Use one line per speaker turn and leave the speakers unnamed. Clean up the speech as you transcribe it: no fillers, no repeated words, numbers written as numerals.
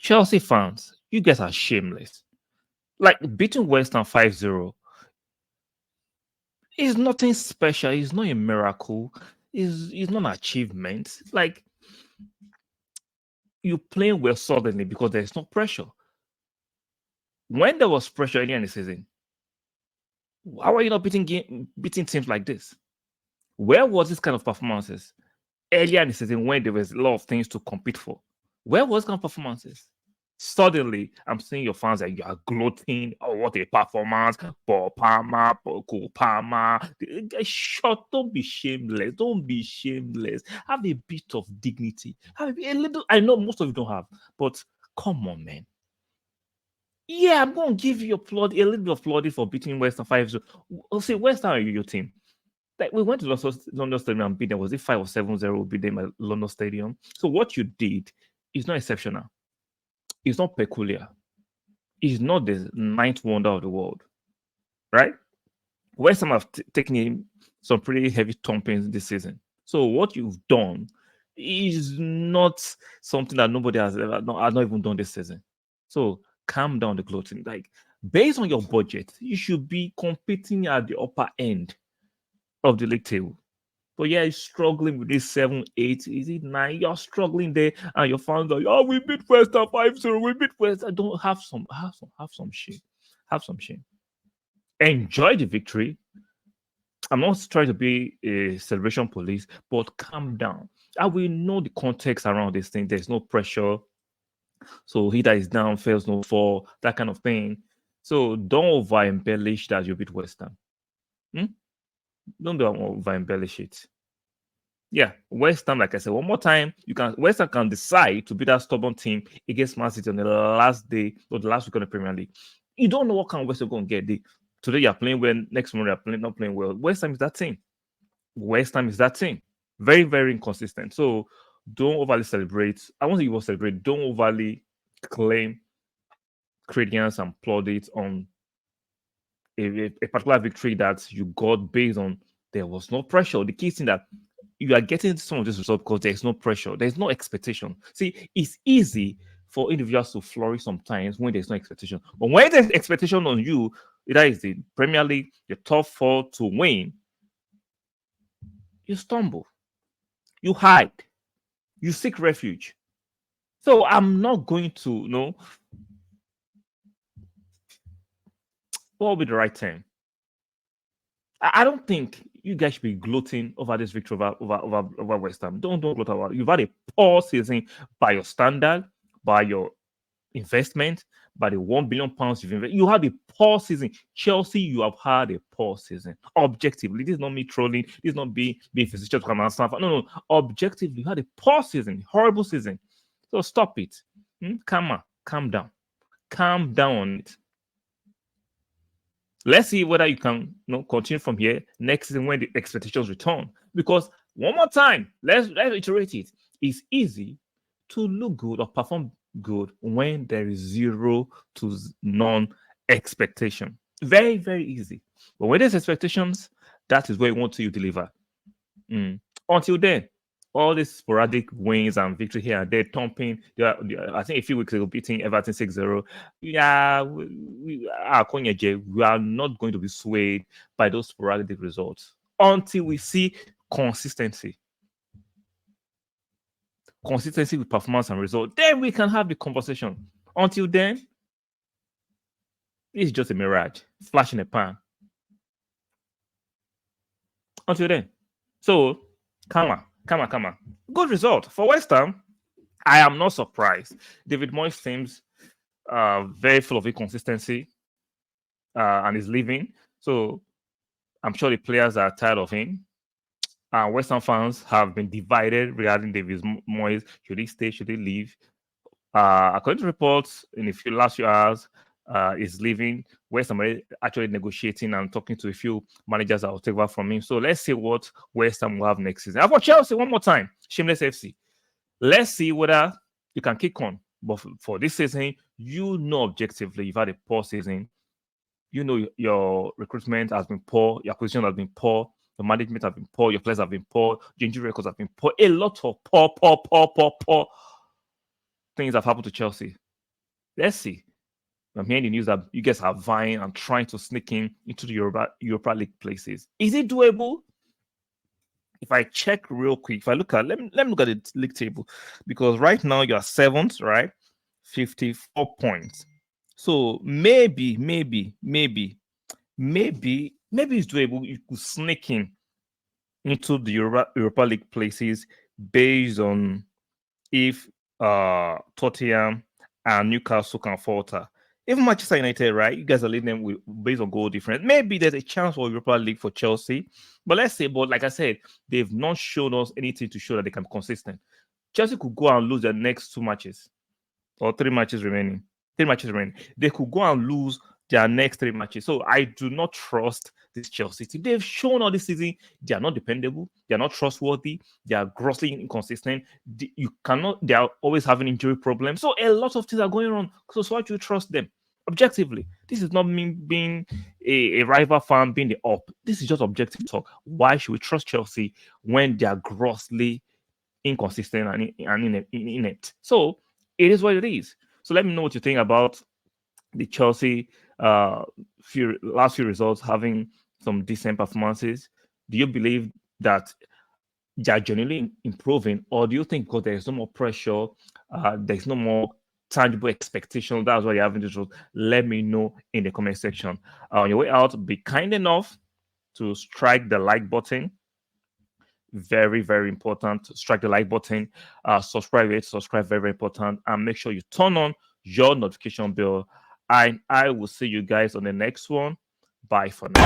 Chelsea fans, you guys are shameless. Like beating West Ham 5-0 is nothing special. It's not a miracle. It's not an achievement. Like you playing well suddenly because there's no pressure. When there was pressure earlier in the season, how are you not beating teams like this? Where was this kind of performances earlier in the season when there was a lot of things to compete for? Where was kind of performances? Suddenly, I'm seeing your fans like you are gloating. Oh, what a performance! Paul Palmer, Cole Palmer. Shut! Don't be shameless. Don't be shameless. Have a bit of dignity. Have a little. I know most of you don't have, but come on, man. Yeah, I'm going to give you a little bit of applaud for beating West Ham 5-0. I'll say West Ham are your team. Like we went to London Stadium and beat them. Was it 5 or 7-0? We beat them at London Stadium. So what you did is not exceptional. It's not peculiar. It's not the ninth wonder of the world, right? West Ham have taken in some pretty heavy thumpings this season. So what you've done is not something that nobody has not even done this season. So calm down the gloating. Like based on your budget, you should be competing at the upper end of the league table. But yeah, he's struggling with this 7-8. Is it 9? You're struggling there, and your fans are, oh, we beat West Ham 5-0. We beat West Ham. Don't have some shame. Have some shame. Enjoy the victory. I'm not trying to be a celebration police, but calm down. I will know the context around this thing. There's no pressure. So he that is down fails no fall, that kind of thing. So don't over embellish that you beat West Ham. Don't over embellish it. Yeah, West Ham, like I said, one more time, West Ham can decide to be that stubborn team against Man City on the last day or the last week of the Premier League. You don't know what kind of West Ham going to get. Today you're playing well, next morning you're not playing well. West Ham is that team. West Ham is that team. Very, very inconsistent. So don't overly celebrate. I want you to celebrate. Don't overly claim credence and plaudits on a particular victory that you got based on there was no pressure. The key thing that you are getting some of this result because there's no pressure, there's no expectation. See, it's easy for individuals to flourish sometimes when there's no expectation. But when there's expectation on you, that is the Premier League, the top four to win, you stumble, you hide, you seek refuge. So I'm not going to, what will be the right term? I don't think you guys should be gloating over this victory over West Ham. Don't gloat about it. You've had a poor season by your standard, by your investment, by the £1 billion you've invested. You had a poor season. Chelsea, you have had a poor season. Objectively, this is not me trolling. This is not being facetious to come and stuff. No. Objectively, you had a poor season, horrible season. So stop it. Calm down. Calm down on it. Let's see whether you can continue from here next season when the expectations return. Because one more time, let's iterate it. It's easy to look good or perform good when there is 0 to none expectation. Very, very easy. But when there's expectations, that is where you want to deliver. Until then, all these sporadic wins and victory here and there, thumping. I think a few weeks ago, beating Everton 6-0. Yeah, we are not going to be swayed by those sporadic results until we see consistency. Consistency with performance and result. Then we can have the conversation. Until then, it's just a mirage, flash in a pan. Until then. So, come on. Good result for West Ham. I am not surprised. David Moyes seems very full of inconsistency and is leaving. So I'm sure the players are tired of him. West Ham fans have been divided regarding David Moyes. Should he stay? Should he leave? According to reports, in the last few hours, is leaving. West Ham are actually negotiating and talking to a few managers that will take over from him. So let's see what West Ham will have next season. How about Chelsea? One more time, shameless FC. Let's see whether you can kick on. But for this season, objectively, you've had a poor season. Your recruitment has been poor, your acquisition has been poor, your management has been poor, your players have been poor, your injury records have been poor. A lot of poor things have happened to Chelsea. Let's see. I'm hearing the news that you guys are vying and trying to sneak in into the Europa League places. Is it doable? If I check real quick, if I look at let me look at the league table, because right now you are seventh, right? 54 points. So maybe it's doable. You could sneak in into the Europa League places based on if Tottenham and Newcastle can falter. Even Manchester United, right? You guys are leading them with based on goal difference. Maybe there's a chance for Europa League for Chelsea. But let's say, but like I said, they've not shown us anything to show that they can be consistent. Chelsea could go and lose their next two matches or three matches remaining. Three matches remaining. They could go and lose their next three matches. So I do not trust this Chelsea team. They've shown all this season they are not dependable, they are not trustworthy, they are grossly inconsistent. You cannot, they are always having injury problems. So a lot of things are going on. So why do you trust them? Objectively, this is not me being a rival fan, being the up. This is just objective talk. Why should we trust Chelsea when they are grossly inconsistent and inept? So it is what it is. So let me know what you think about the Chelsea last few results having some decent performances. Do you believe that they are genuinely improving, or do you think because there's no more pressure, there's no more tangible expectation, that's why you're having this result? Let me know in the comment section. On your way out, be kind enough to strike the like button. Very, very important. Strike the like button. Subscribe, very, very important. And make sure you turn on your notification bell. I will see you guys on the next one. Bye for now.